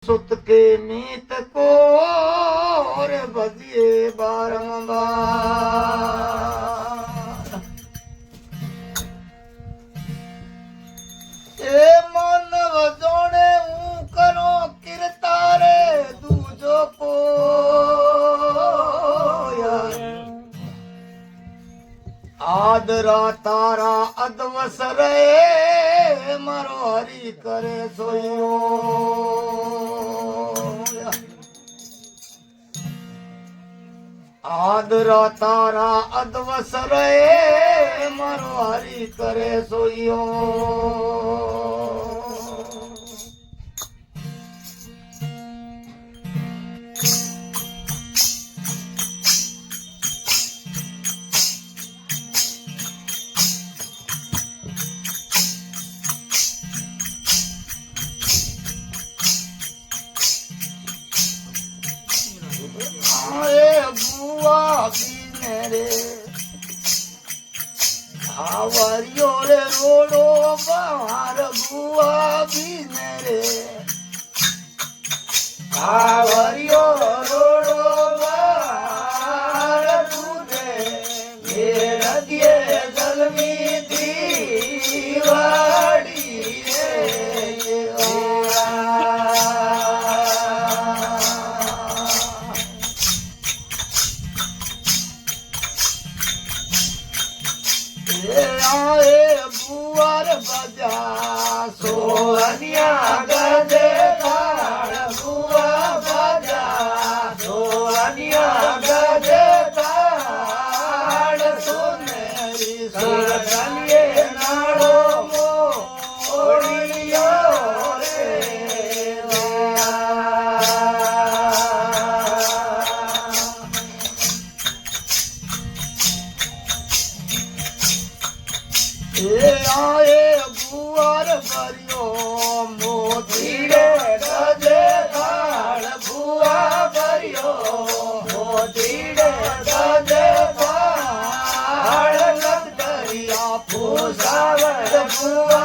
सुत के मीत को और बजिए बारंबार ए मानव जोड़े ऊं करो किरतारे दूजो को आदरा तारा अदवस रे मारो हरी करे सोयो आदरा तारा अदवस रे मारो हरी करे सोयो आवरियो रे रोडो बाहर बुआ भी मेरे आवरियो रोडो बाहर तूने मेरा दिए जलमी दीवाड़ी आए बुआर बजा सोहनिया गजे ताड़ बुआ बजा सोहनिया गजे ताड़ सुनेरी सुरगनिए नाड़ो मोड़ियो रे आए बुआर भरियो मोतीड़े गजे ताड़ बुआ भरियो मोतीड़े गजे ताड़ लंदरिया फूसावर बुआ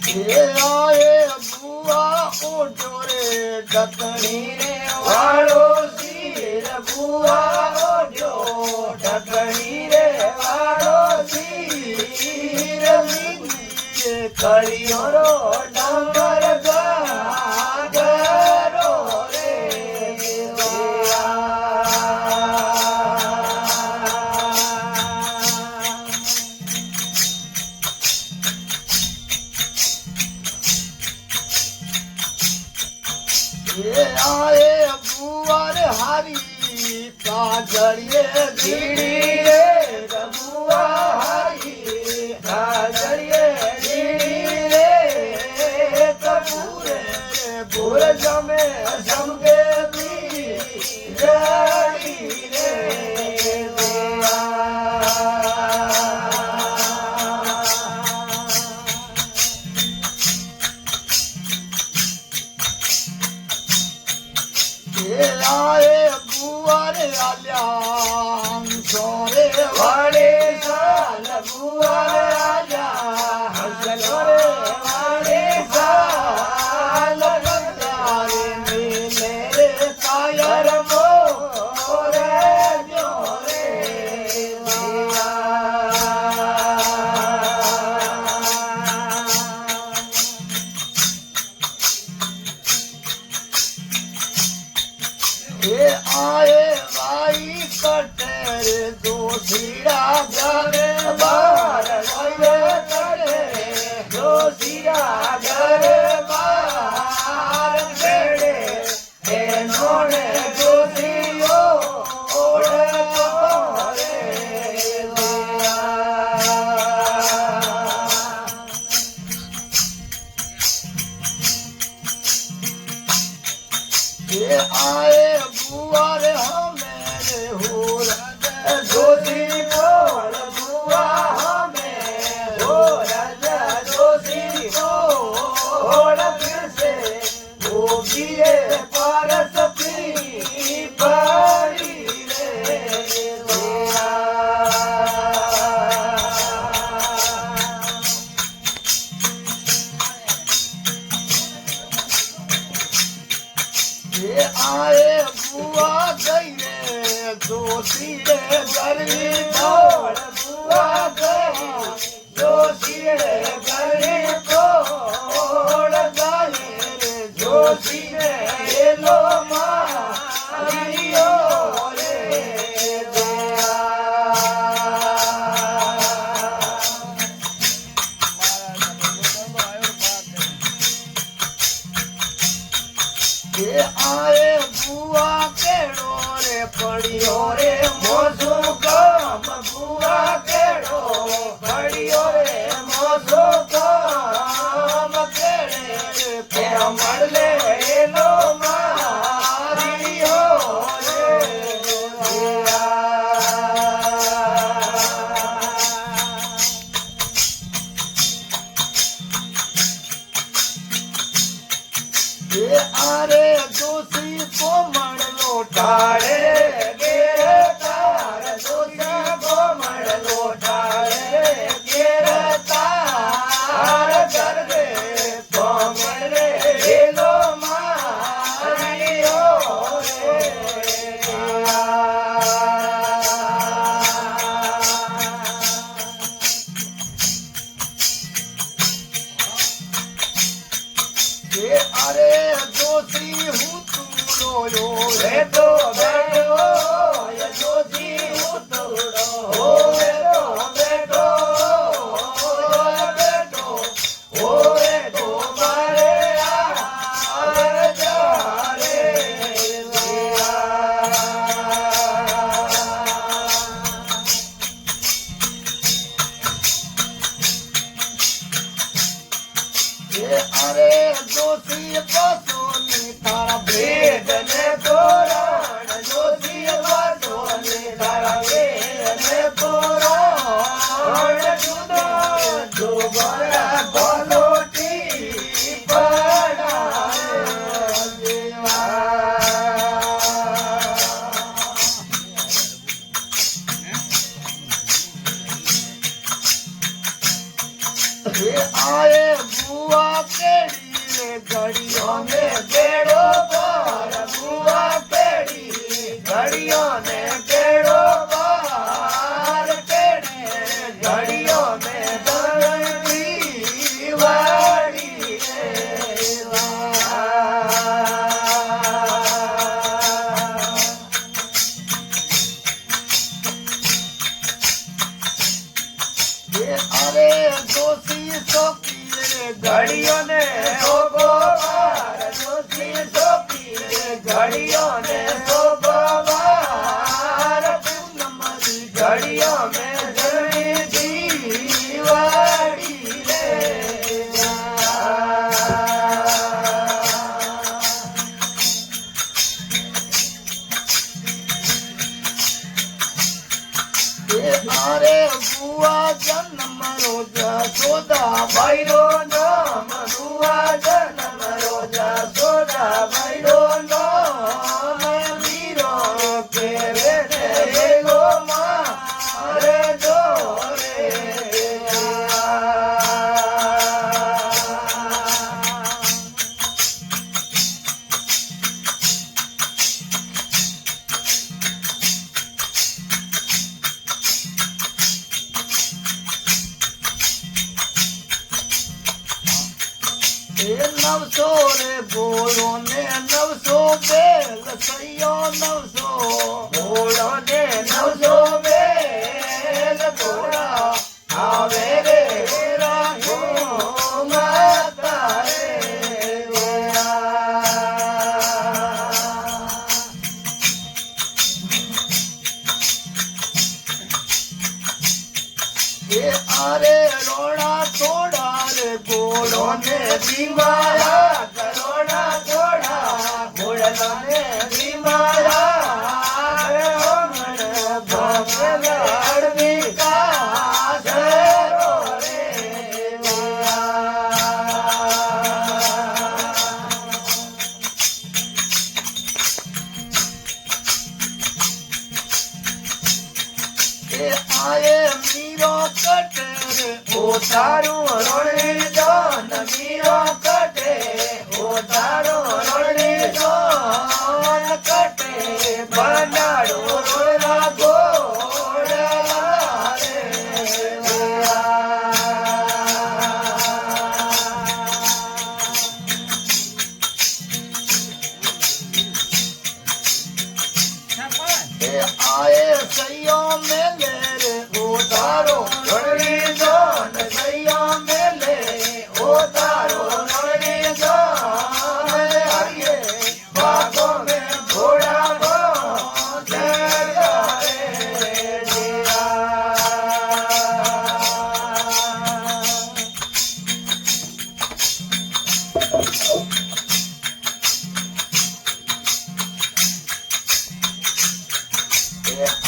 आए बुआ ओढ़ो रे ढकनी रे वालो सिर बुआ ओढ़ो ढकनी रे वालो सिर खड़ियो रो डंगर गागरो रे आए बुआर हारी काजड़िए धीड़ी रे बुआ हारी काजड़िए धीड़ी रे कपूरे बुर जमे जमगे दी जड़ी रे आए बुआर आल्या सोरे वाले साल बुआर आल्या हसलोरे वाले साल बंदारे मेरे कायर मोरे जोरे ये आए भाई कटेर दो सीरा घरे बार करे दो सीरा घरे बार बेड़े हे नोने दो दियो ओढ़े तोरे ये आए बुआर हमें हो जोशी बोल बुआ हमें हो राजा जोशी बोल फिर से वो किए पारस पी એ આએ બુઆ ગઈ રે જોશી રે ગરવી તોડ બુઆ ગઈ જોશી રે ગરવી તોડ ગાય રે જોશી રે એલો મારિયો રે એ આએ બુઆ કેડો રે પડ્યો રે મોજું કામ બુઆ કેડો પડ્યો રે મોજું કામ કેડે રે મળે એલો મારિયો રે એ આરે દોષી કોમળ લોટાડે ઘેર તાર દોષી કોમળ લોટાડે ઘેર તાર ગરબે કોમળ રે એલો મારિયો રે એ અરે જોશી હું તુડો રે તો બેઠો જોશી હું તુડો રે તો બેઠો બેઠો રે તો મારે આર જારે એ અરે જોશી બસોની તારા ભેદ ને તોરણ જોશી બસોની તારા ભેદ ને તોરણ જુદો જોગરા ગોલોટી પડાવે એ આએ બુઆ કેડી રે ઘડીઓ ને કેડો પાર બુઆ કેડી ઘડીઓ ને કેડો પાર કેડે ઘડીઓ ને દરડી વાડી રે અરે જોશી સોકી રે ઘડીઓ ને ઓગો વાર જોશી સોકી રે ઘડીઓ ને ઓગો વાર પૂનમની ઘડીઓ ને જરી દીવાડી રે અરે બુઆ જન્મ રોજા સોદા ભાઈરો નામ બુઆ જન્મ રોજા સોદા ભાઈરો નામ વીરો કેરે એલો મારે જોરે નવસો રે બોલો ને નવસો બેલ સૈયો નવસો બોલો ને નવસો બેલ બોલા આવે રે રાખો માતા રે એ આરે રોડા થોડા રે ગોળો ને બીમારા કરોડા થોડા ગોળો ને બીમારા ઓમણ ભોગલ અડવી કાસ રો રે એ આએ મીરો કટે રે ઓ તારું રોણી જાન મીરો કટે ઓ તારું રોણી જાન એ આયે સૈયો મેલે રે ઉતારો રણવી જો ને સૈયો મેલે ઉતારો રણવી જો હરિયે બાગો મે ઘોડા ગો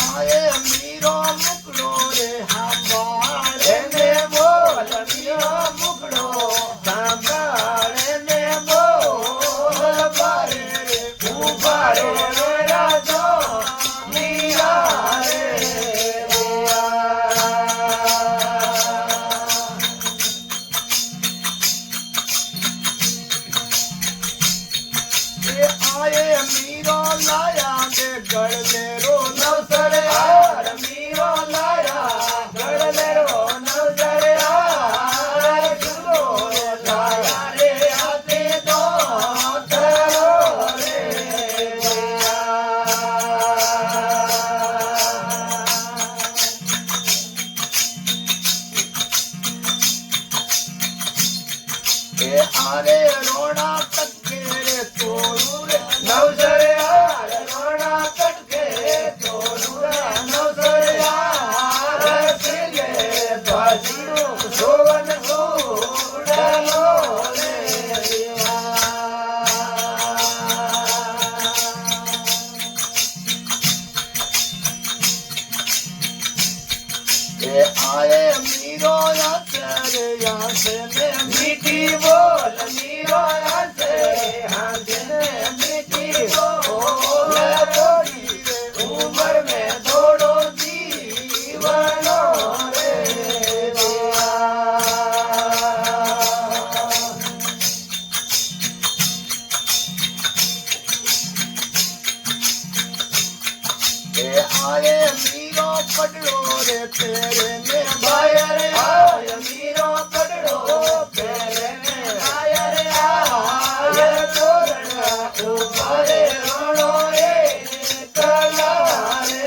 આયે મીરો મુકડો રે હાંભાળે ને બોલ મીરો મુકડો સાંભળે ને બોલ બારે રે ઉભારે રે રાજો મીરા રે આયે મીરો લાયા દે ગળલે રો નવસર હાર મીરો લાયા ગળલે રો નવસર હાર સુરો લાયા રે હાથે તો ધરો રે એ આરે રોણા તકે રે તોરું રે નવસર હાર રોણા તકે તોરું રે નવસર હાર સિલે ભાજીનું સોવન ઉડલો રે એ આયે મીરો યાસે ને મીઠી બોલ મીરો યાસે હાથે ને મીઠી બોલ થોડી રે ઉમર મે થોડો જીવનો રે એ આયે મીરો પડડો રે તેરે ને ભાઈ રે આય મીરો પડડો તેરે ને ભાઈ રે આય તોરણ ઉભારે રણો રે કલા રે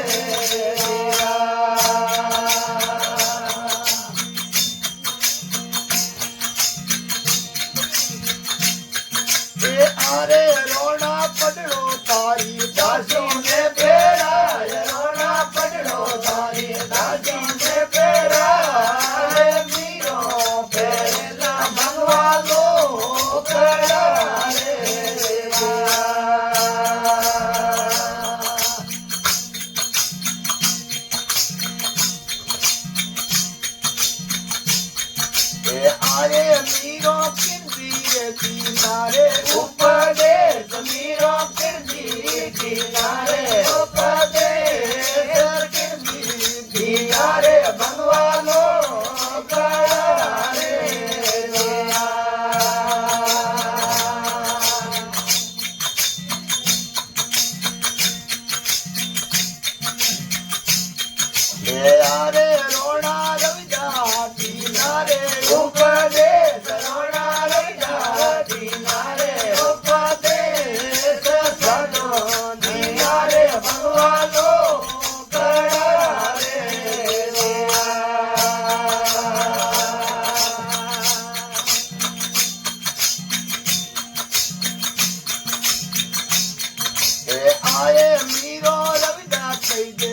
એ આરે રોણા પડડો તારી દાસી ને ભેળાય રોણા પડડો તારી દાસી ને ભેળાય મીરો ભેળા ભગવા લો કળા રે એ આયે મીરો કિંદી રે કિનારે ઉપદેશ મીરો કિંદી કિનારે ઉપદેશ કિંદી કિનારે ભગવાનો કળા રે એ આરે રોણા રવિજા કિનારે ઉપદેશ રોણા રવિજા કિનારે ઉપદેશ સનો કિનારે ભગવાનો કળા રે એ આયે મીરો રવિદાસ કહી દે